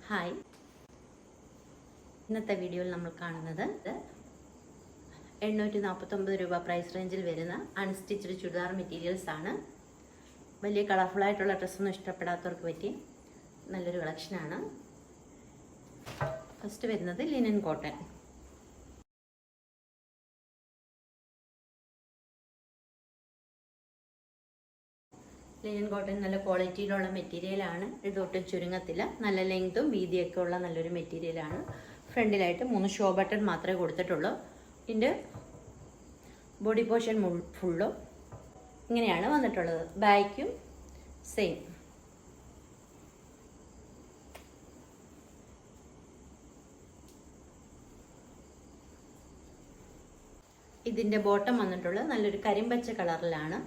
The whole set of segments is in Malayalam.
ഹായ്, ഇന്നത്തെ വീഡിയോയിൽ നമ്മൾ കാണുന്നത് 849 രൂപ പ്രൈസ് റേഞ്ചിൽ വരുന്ന അൺസ്റ്റിച്ച്ഡ് ചുരിദാർ മെറ്റീരിയൽസ് ആണ്. വലിയ കളർഫുള്ളായിട്ടുള്ള ഡ്രസ്സൊന്നും ഇഷ്ടപ്പെടാത്തവർക്ക് പറ്റിയ നല്ലൊരു കളക്ഷനാണ്. ഫസ്റ്റ് വരുന്നത് ലിനൻ കോട്ടൺ. ലിനൻ കോട്ടൺ നല്ല ക്വാളിറ്റിയിലുള്ള മെറ്റീരിയലാണ്. ഇതൊട്ടും ചുരുങ്ങത്തില്ല. നല്ല ലെങ്തും വീതിയൊക്കെ ഉള്ള നല്ലൊരു മെറ്റീരിയലാണ്. ഫ്രണ്ടിലായിട്ട് 3 ഷോ ബട്ടൺ മാത്രമേ കൊടുത്തിട്ടുള്ളൂ. ഇതിൻ്റെ ബോഡി പോർഷൻ ഫുള്ളും ഇങ്ങനെയാണ് വന്നിട്ടുള്ളത്. ബാക്കും സെയിം. ഇതിൻ്റെ ബോട്ടം വന്നിട്ടുള്ളത് നല്ലൊരു കരിമ്പച്ച കളറിലാണ്.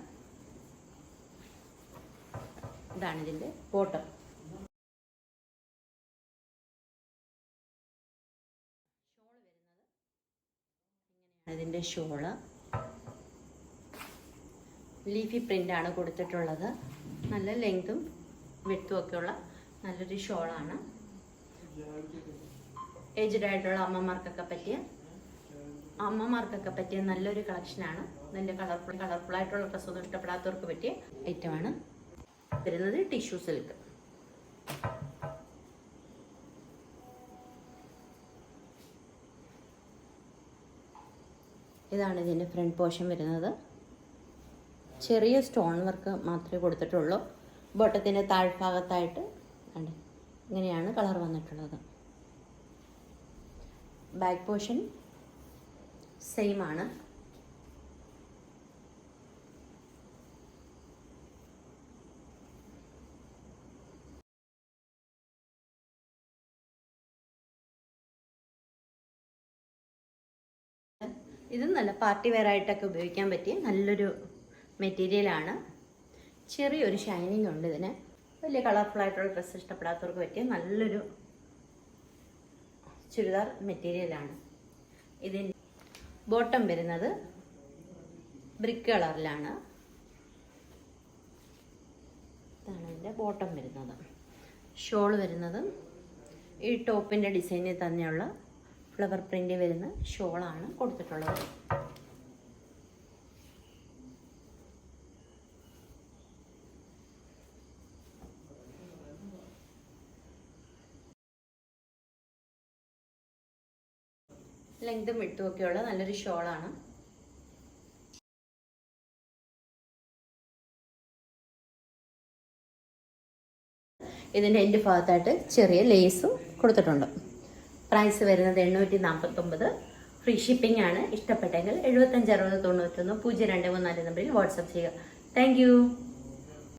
ഇതാണ് ഇതിൻ്റെ ബോട്ടം. ഇതിൻ്റെ ഷോള് ലീഫി പ്രിന്റ് ആണ് കൊടുത്തിട്ടുള്ളത്. നല്ല ലെങ്തും വിഡ്ത്തും ഒക്കെ ഉള്ള നല്ലൊരു ഷോളാണ്. ഏജ്ഡ് ആയിട്ടുള്ള അമ്മമാർക്കൊക്കെ പറ്റിയ നല്ലൊരു കളക്ഷനാണ്. നല്ല കളർഫുൾ ആയിട്ടുള്ള ഡ്രസ്സൊന്നും ഇഷ്ടപ്പെടാത്തവർക്ക് പറ്റിയ ഐറ്റമാണ്. വരുന്നത് ടിഷ്യൂ സിൽക്ക്. ഇതാണ് ഇതിൻ്റെ ഫ്രണ്ട് പോർഷൻ വരുന്നത്. ചെറിയ സ്റ്റോൺ വർക്ക് മാത്രമേ കൊടുത്തിട്ടുള്ളൂ. ബോട്ടത്തിൻ്റെ താഴ്ഭാഗത്തായിട്ട് ഇങ്ങനെയാണ് കളർ വന്നിട്ടുള്ളത്. ബാക്ക് പോർഷൻ സെയിം ആണ്. ഇത് നല്ല പാർട്ടി വെയർ ആയിട്ടൊക്കെ ഉപയോഗിക്കാൻ പറ്റിയ നല്ലൊരു മെറ്റീരിയലാണ്. ചെറിയൊരു ഷൈനിങ് ഉണ്ട് ഇതിന്. വലിയ കളർഫുൾ ആയിട്ടുള്ള ഡ്രസ്സ് ഇഷ്ടപ്പെടാത്തവർക്ക് പറ്റിയ നല്ലൊരു ചുരിദാർ മെറ്റീരിയലാണ്. ഇതിൻ്റെ ബോട്ടം വരുന്നത് ബ്രിക്ക് കളറിലാണ്. ഇതാണ് ഇതിൻ്റെ ബോട്ടം വരുന്നത്. ഷോൾ വരുന്നത് ഈ ടോപ്പിൻ്റെ ഡിസൈനിൽ തന്നെയുള്ള ഫ്ലവർ പ്രിന്റ് വരുന്ന ഷോളാണ് കൊടുത്തിട്ടുള്ളത്. ലെങ്തും വിഡ്ത്തും ഒക്കെയുള്ള നല്ലൊരു ഷോളാണ്. ഇതിൻ്റെ എൻ്റെ ഭാഗത്തായിട്ട് ചെറിയ ലേസും കൊടുത്തിട്ടുണ്ട്. പ്രൈസ് വരുന്നത് 849. ഫ്രീ ഷിപ്പിംഗ് ആണ്. ഇഷ്ടപ്പെട്ടെങ്കിൽ 75 60 91 0234 നമ്പറിൽ വാട്സപ്പ് ചെയ്യുക. Thank you.